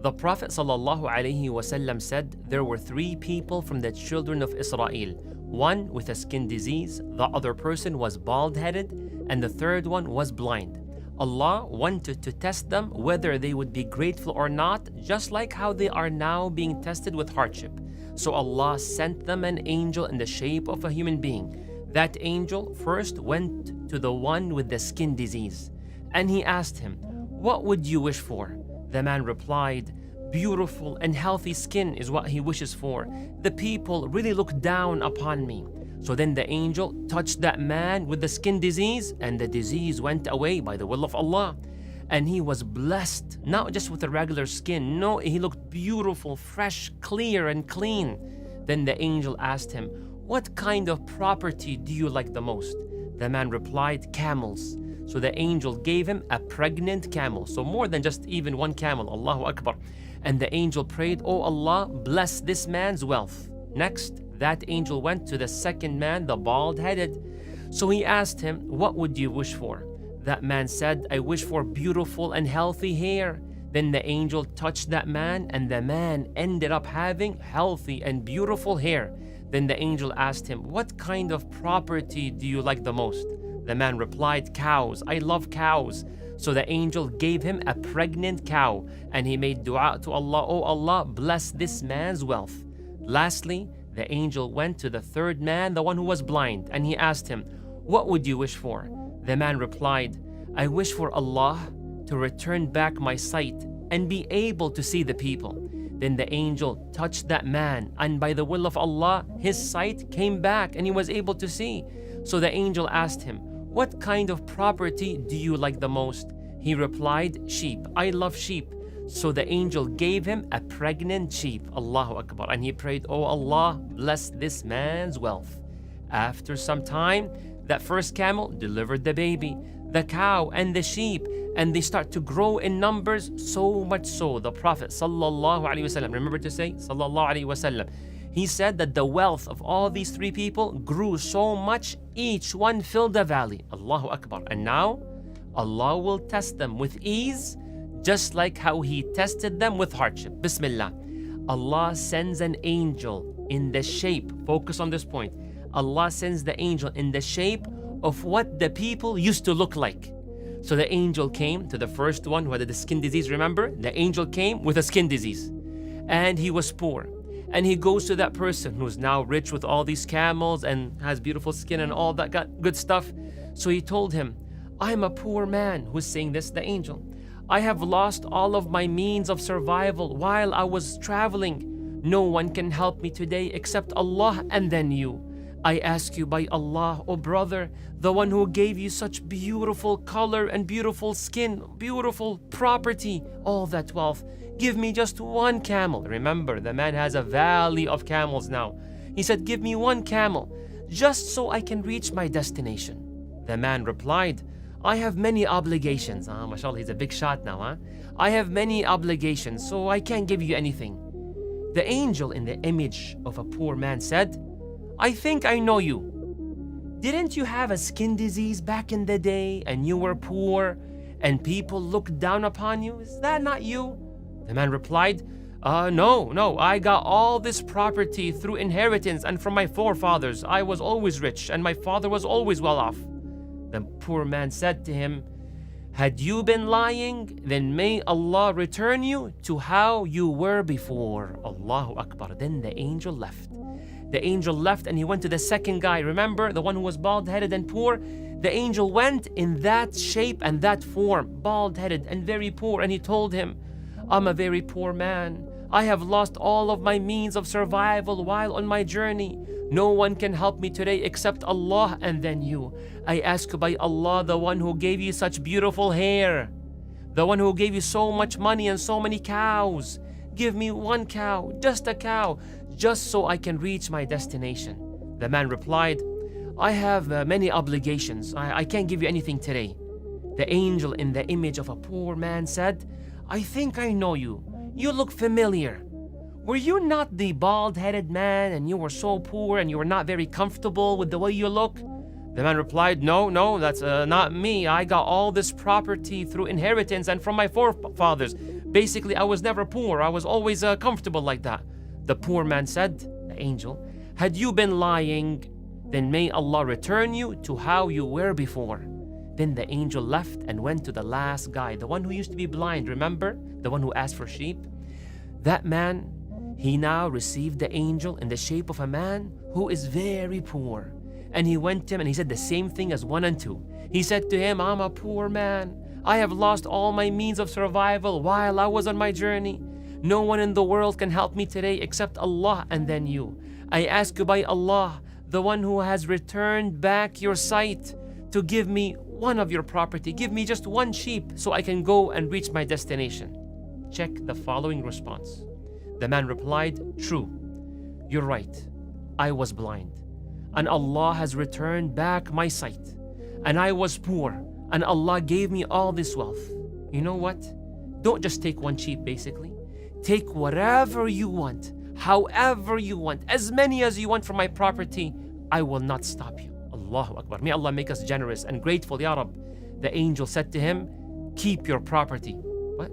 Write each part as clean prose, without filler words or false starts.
The Prophet ﷺ said there were three people from the children of Israel. One with a skin disease, the other person was bald-headed, and the third one was blind. Allah wanted to test them whether they would be grateful or not, just like how they are now being tested with hardship. So Allah sent them an angel in the shape of a human being. That angel first went to the one with the skin disease, and he asked him, "What would you wish for?" The man replied, "Beautiful and healthy skin is what he wishes for. The people really look down upon me." So then the angel touched that man with the skin disease, and the disease went away by the will of Allah. And he was blessed, not just with a regular skin. No, he looked beautiful, fresh, clear, and clean. Then the angel asked him, "What kind of property do you like the most?" The man replied, "Camels." So the angel gave him a pregnant camel. So more than just even one camel. Allahu Akbar. And the angel prayed, "Oh Allah, bless this man's wealth." Next, that angel went to the second man, the bald-headed. So he asked him, "What would you wish for?" That man said, "I wish for beautiful and healthy hair." Then the angel touched that man, and the man ended up having healthy and beautiful hair. Then the angel asked him, "What kind of property do you like the most?" The man replied, "Cows. I love cows." So the angel gave him a pregnant cow, and he made dua to Allah, "Oh Allah, bless this man's wealth." Lastly, the angel went to the third man, the one who was blind, and he asked him, "What would you wish for?" The man replied, "I wish for Allah to return back my sight and be able to see the people." Then the angel touched that man, and by the will of Allah, his sight came back and he was able to see. So the angel asked him, "What kind of property do you like the most?" He replied, "Sheep. I love sheep." So the angel gave him a pregnant sheep. Allahu Akbar. And he prayed, "Oh Allah, bless this man's wealth." After some time, that first camel delivered the baby, the cow and the sheep, and they start to grow in numbers, so much so the Prophet ﷺ, remember to say ﷺ, he said that the wealth of all these three people grew so much, each one filled a valley. Allahu Akbar. And now Allah will test them with ease, just like how He tested them with hardship. Bismillah. Allah sends an angel in the shape, focus on this point, Allah sends the angel in the shape of what the people used to look like. So the angel came to the first one who had the skin disease, remember? The angel came with a skin disease, and he was poor. And he goes to that person who's now rich with all these camels and has beautiful skin and all that good stuff. So he told him, "I'm a poor man." Who's saying this? The angel. "I have lost all of my means of survival while I was traveling. No one can help me today except Allah and then you. I ask you by Allah, O brother, the one who gave you such beautiful color and beautiful skin, beautiful property, all that wealth, give me just one camel." Remember, the man has a valley of camels now. He said, "Give me one camel, just so I can reach my destination." The man replied, "I have many obligations." Mashallah, he's a big shot now, huh? "I have many obligations, so I can't give you anything." The angel in the image of a poor man said, "I think I know you. Didn't you have a skin disease back in the day and you were poor and people looked down upon you? Is that not you?" The man replied, No, I got all this property through inheritance and from my forefathers. I was always rich and my father was always well off." The poor man said to him, "Had you been lying, then may Allah return you to how you were before." Allahu Akbar. Then the angel left. The angel left and he went to the second guy. Remember, the one who was bald-headed and poor? The angel went in that shape and that form, bald-headed and very poor, and he told him, "I'm a very poor man. I have lost all of my means of survival while on my journey. No one can help me today except Allah and then you. I ask you by Allah, the one who gave you such beautiful hair, the one who gave you so much money and so many cows, give me one cow, just a cow, just so I can reach my destination." The man replied, "I have many obligations. I can't give you anything today." The angel in the image of a poor man said, "I think I know you. You look familiar. Were you not the bald-headed man and you were so poor and you were not very comfortable with the way you look?" The man replied, No, that's not me. I got all this property through inheritance and from my forefathers. Basically, I was never poor. I was always comfortable like that. The poor man said, the angel, had you been lying, then may Allah return you to how you were before. Then the angel left and went to the last guy, the one who used to be blind, remember? The one who asked for sheep? That man, he now received the angel in the shape of a man who is very poor. And he went to him and he said the same thing as 1 and 2. He said to him, I'm a poor man. I have lost all my means of survival while I was on my journey. No one in the world can help me today except Allah and then you. I ask you by Allah, the one who has returned back your sight, to give me one of your property. Give me just 1 sheep so I can go and reach my destination. Check the following response. The man replied, true, you're right. I was blind, and Allah has returned back my sight. And I was poor, and Allah gave me all this wealth. You know what? Don't just take 1 sheep, basically. Take whatever you want, however you want, as many as you want from my property. I will not stop you. Allahu Akbar. May Allah make us generous and grateful, Ya Rab. The angel said to him, keep your property. What?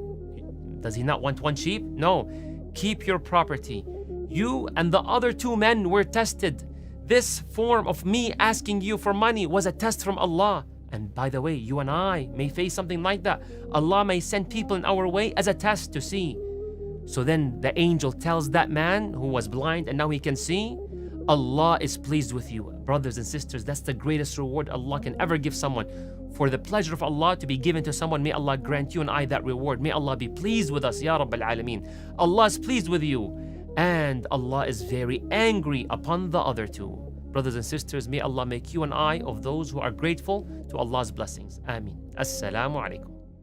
Does he not want 1 sheep? No. Keep your property. You and the other 2 men were tested. This form of me asking you for money was a test from Allah. And by the way, you and I may face something like that. Allah may send people in our way as a test to see. So then the angel tells that man who was blind and now he can see, Allah is pleased with you. Brothers and sisters, that's the greatest reward Allah can ever give someone. For the pleasure of Allah to be given to someone, may Allah grant you and I that reward. May Allah be pleased with us, Ya Rabbil Alameen. Allah is pleased with you, and Allah is very angry upon the other 2. Brothers and sisters, may Allah make you and I of those who are grateful to Allah's blessings. Ameen. Assalamu alaikum.